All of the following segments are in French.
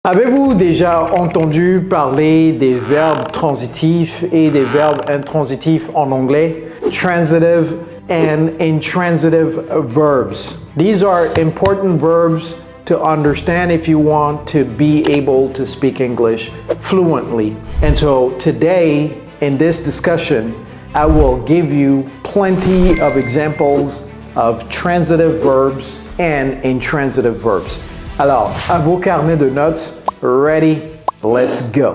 Avez-vous déjà entendu parler des verbes transitifs et des verbes intransitifs en anglais? Transitive and intransitive verbs. These are important verbs to understand if you want to be able to speak English fluently. And so today in this discussion, I will give you plenty of examples of transitive verbs and intransitive verbs. Alors, à vos carnets de notes, ready, let's go.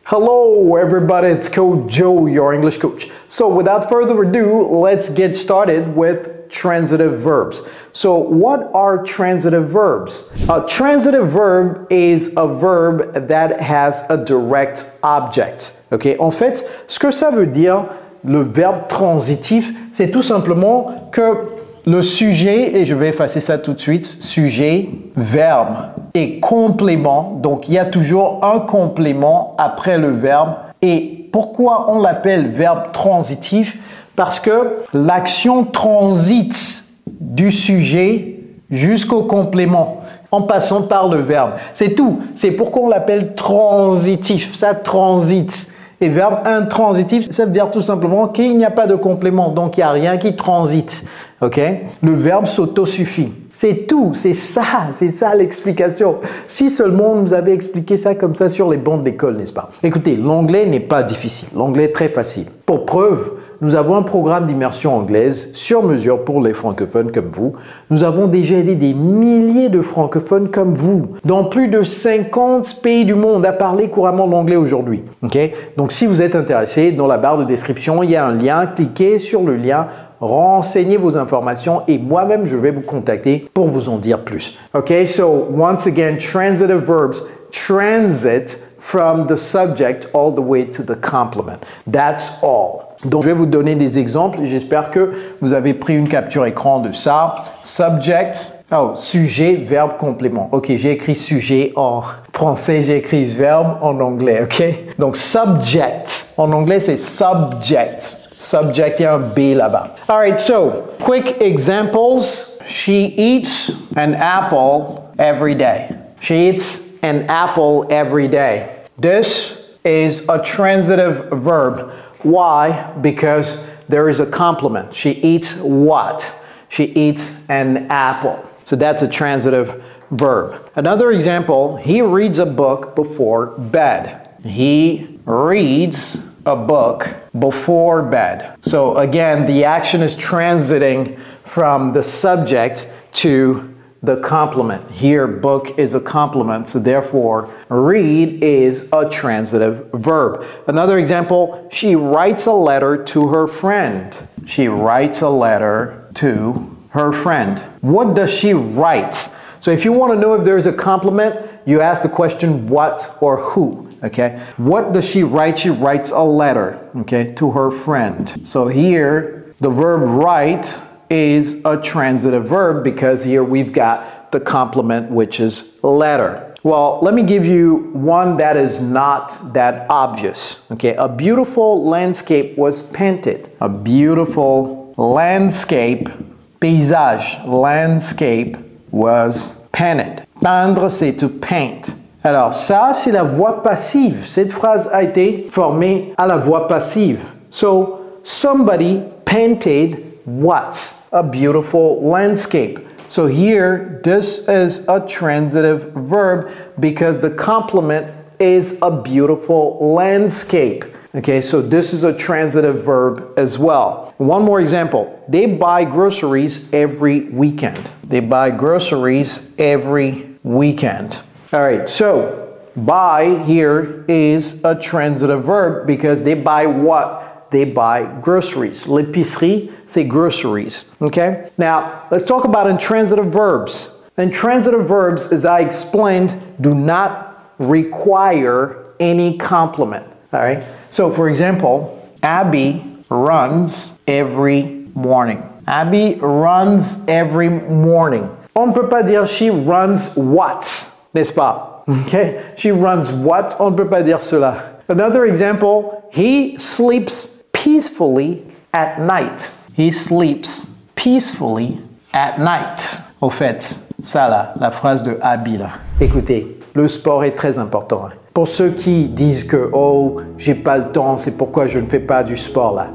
Hello everybody, it's Coach Joe, your English coach. So without further ado, let's get started with transitive verbs. So what are transitive verbs? A transitive verb is a verb that has a direct object. Okay? En fait, ce que ça veut dire, le verbe transitif, c'est tout simplement que le sujet, et je vais effacer ça tout de suite, sujet, verbe et complément. Donc, il y a toujours un complément après le verbe. Et pourquoi on l'appelle verbe transitif? Parce que l'action transite du sujet jusqu'au complément en passant par le verbe. C'est tout. C'est pourquoi on l'appelle transitif. Ça transite. Et verbe intransitif, ça veut dire tout simplement qu'il n'y a pas de complément. Donc, il n'y a rien qui transite. Okay? Le verbe s'autosuffit. C'est tout, c'est ça l'explication. Si seulement on nous avait expliqué ça comme ça sur les bancs d'école, n'est-ce pas? Écoutez, l'anglais n'est pas difficile, l'anglais est très facile. Pour preuve, nous avons un programme d'immersion anglaise sur mesure pour les francophones comme vous. Nous avons déjà aidé des milliers de francophones comme vous dans plus de 50 pays du monde à parler couramment l'anglais aujourd'hui. Okay? Donc si vous êtes intéressé, dans la barre de description, il y a un lien, cliquez sur le lien. Renseignez vos informations et moi-même je vais vous contacter pour vous en dire plus. Okay, so once again, transitive verbs transit from the subject all the way to the complement. That's all. Donc je vais vous donner des exemples et j'espère que vous avez pris une capture écran de ça. Subject, sujet, verbe, complément. Ok, j'ai écrit sujet en français, j'ai écrit verbe en anglais, ok? Donc subject, en anglais c'est subject. Subject, il y a un B là-bas. All right, so quick examples. She eats an apple every day. She eats an apple every day. This is a transitive verb. Why? Because there is a complement. She eats what? She eats an apple. So that's a transitive verb. Another example, he reads a book before bed. He reads a book before bed. So again, the action is transiting from the subject to the complement. Here, book is a complement, so therefore, read is a transitive verb. Another example, she writes a letter to her friend. She writes a letter to her friend. What does she write? So if you want to know if there's a complement, you ask the question what or who. Okay, what does she write? She writes a letter, okay, to her friend. So here, the verb write is a transitive verb because here we've got the complement, which is letter. Well, let me give you one that is not that obvious. Okay, a beautiful landscape was painted. A beautiful landscape, paysage, landscape was painted. Peindre, c'est to paint. Alors ça, c'est la voix passive. Cette phrase a été formée à la voix passive. So, somebody painted what? A beautiful landscape. So here, this is a transitive verb because the complement is a beautiful landscape. Okay, so this is a transitive verb as well. One more example. They buy groceries every weekend. They buy groceries every weekend. All right, so buy here is a transitive verb because they buy what? They buy groceries. L'épicerie, c'est groceries, okay? Now, let's talk about intransitive verbs. Intransitive verbs, as I explained, do not require any complement, all right? So, for example, Abby runs every morning. Abby runs every morning. On ne peut pas dire she runs what? N'est-ce pas? Okay? She runs what? On ne peut pas dire cela. Another example, he sleeps peacefully at night. He sleeps peacefully at night. Au fait, Ça là, la phrase de Abby là. Écoutez, le sport est très important. Hein. Pour ceux qui disent que « Oh, j'ai pas le temps, c'est pourquoi je ne fais pas du sport là. »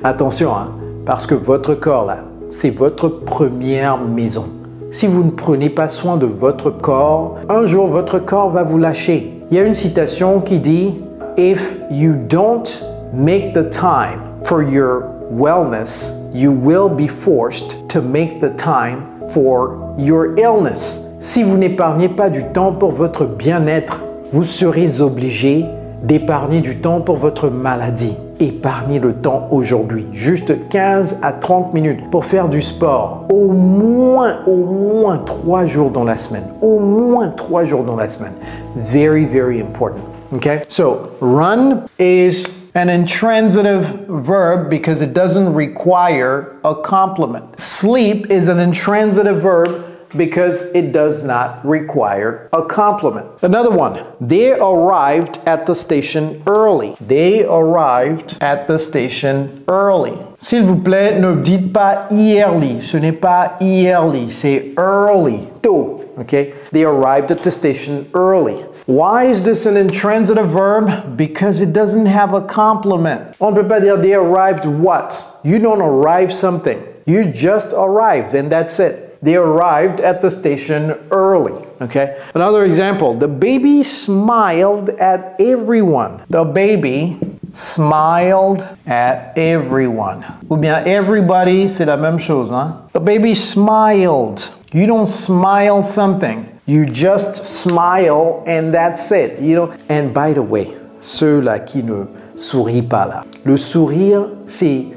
Attention, hein, parce que votre corps là, c'est votre première maison. Si vous ne prenez pas soin de votre corps, un jour votre corps va vous lâcher. Il y a une citation qui dit « If you don't make the time for your wellness, you will be forced to make the time for your illness. » Si vous n'épargnez pas du temps pour votre bien-être, vous serez obligé d'épargner du temps pour votre maladie. Épargnez le temps aujourd'hui, juste 15 à 30 minutes pour faire du sport. Au moins 3 jours dans la semaine. Au moins 3 jours dans la semaine. Very, very important. Okay? So, run is an intransitive verb because it doesn't require a complement. Sleep is an intransitive verb because it does not require a complement. Another one, they arrived at the station early. They arrived at the station early. S'il vous plaît, ne dites pas yearly. Ce n'est pas yearly, c'est early. Tôt, okay? They arrived at the station early. Why is this an intransitive verb? Because it doesn't have a complement. On ne peut pas dire they arrived what? You don't arrive something. You just arrived and that's it. They arrived at the station early, okay? Another example, the baby smiled at everyone. The baby smiled at everyone. Ou bien everybody, c'est la même chose, hein? The baby smiled. You don't smile something. You just smile and that's it, you know? And by the way, ceux-là qui ne sourient pas là, le sourire, c'est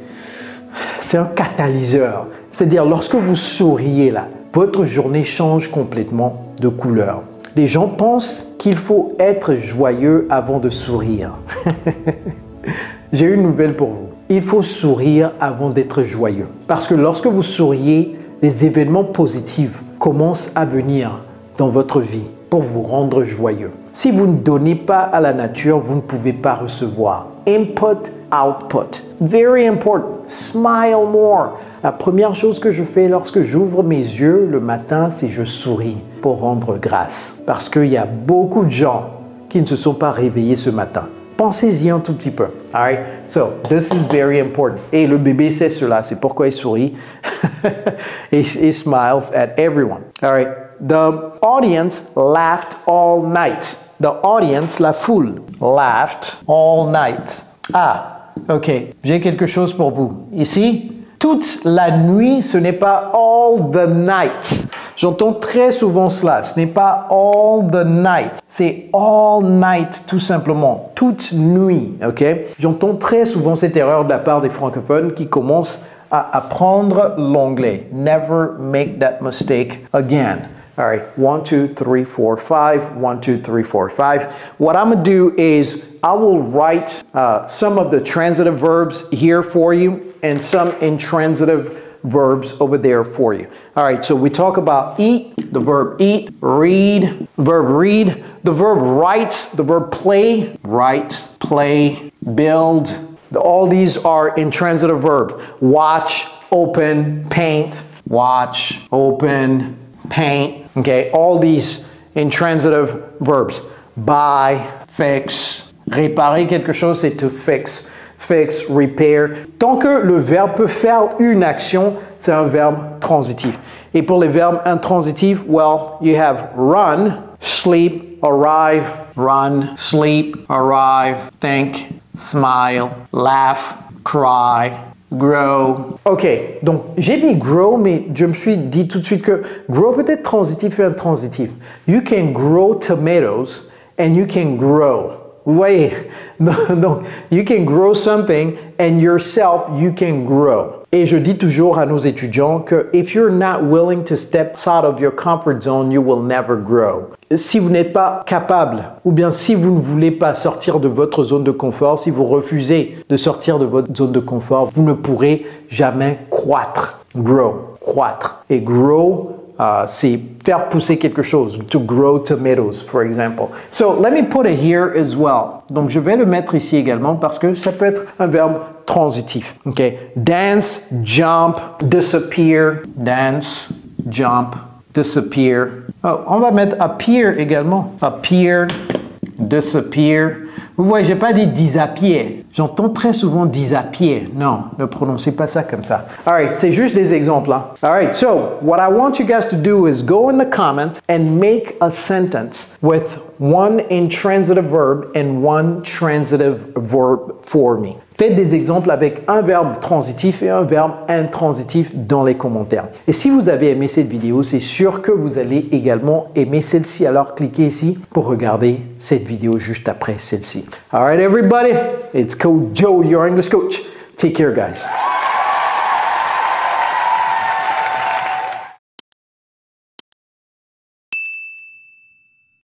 un catalyseur. C'est-à-dire, lorsque vous souriez là, votre journée change complètement de couleur. Les gens pensent qu'il faut être joyeux avant de sourire. J'ai une nouvelle pour vous. Il faut sourire avant d'être joyeux. Parce que lorsque vous souriez, des événements positifs commencent à venir dans votre vie pour vous rendre joyeux. Si vous ne donnez pas à la nature, vous ne pouvez pas recevoir. Input, output. Very important. Smile more. La première chose que je fais lorsque j'ouvre mes yeux le matin, c'est je souris pour rendre grâce. Parce qu'il y a beaucoup de gens qui ne se sont pas réveillés ce matin. Pensez-y un tout petit peu. All right? So, this is very important. Et le bébé sait cela, c'est pourquoi il sourit. He smiles at everyone. All right? The audience laughed all night. The audience, la foule, laughed all night. Ah, ok, j'ai quelque chose pour vous. Ici, toute la nuit, ce n'est pas all the night. J'entends très souvent cela. Ce n'est pas all the night. C'est all night, tout simplement. Toute nuit, ok? J'entends très souvent cette erreur de la part des francophones qui commencent à apprendre l'anglais. Never make that mistake again. All right, 1, 2, 3, 4, 5, 1, 2, 3, 4, 5. What I'm going to do is I will write some of the transitive verbs here for you and some intransitive verbs over there for you. All right, so we talk about eat, the verb eat, read, verb read, the verb write, the verb play, write, play, build. All these are intransitive verbs. Watch, open, paint, watch, open, paint. Okay, all these intransitive verbs. Buy, fix, réparer quelque chose, c'est to fix. Fix, repair. Tant que le verbe peut faire une action, c'est un verbe transitif. Et pour les verbes intransitifs, well, you have run, sleep, arrive, run, sleep, arrive, think, smile, laugh, cry, grow. Ok, donc j'ai mis grow, mais je me suis dit tout de suite que grow peut être transitif et intransitif. You can grow tomatoes and you can grow. Vous voyez? Donc, you can grow something and yourself, you can grow. Et je dis toujours à nos étudiants que if you're not willing to step out of your comfort zone, you will never grow. Si vous n'êtes pas capable, ou bien si vous ne voulez pas sortir de votre zone de confort, si vous refusez de sortir de votre zone de confort, vous ne pourrez jamais croître. Grow, croître. Et grow, c'est faire pousser quelque chose. To grow tomatoes, for example. So, let me put it here as well. Donc, je vais le mettre ici également parce que ça peut être un verbe transitif. Okay? Dance, jump, disappear. Dance, jump, disappear. Oh, on va mettre appear également. Appear, disappear. Vous voyez, j'ai pas dit disappear. J'entends très souvent disappear. Non, ne prononcez pas ça comme ça. All right, c'est juste des exemples. Hein? All right, so what I want you guys to do is go in the comments and make a sentence with one intransitive verb and one transitive verb for me. Faites des exemples avec un verbe transitif et un verbe intransitif dans les commentaires. Et si vous avez aimé cette vidéo, c'est sûr que vous allez également aimer celle-ci. Alors cliquez ici pour regarder cette vidéo juste après celle-ci. All right, everybody, it's Coach Joe, your English coach. Take care, guys.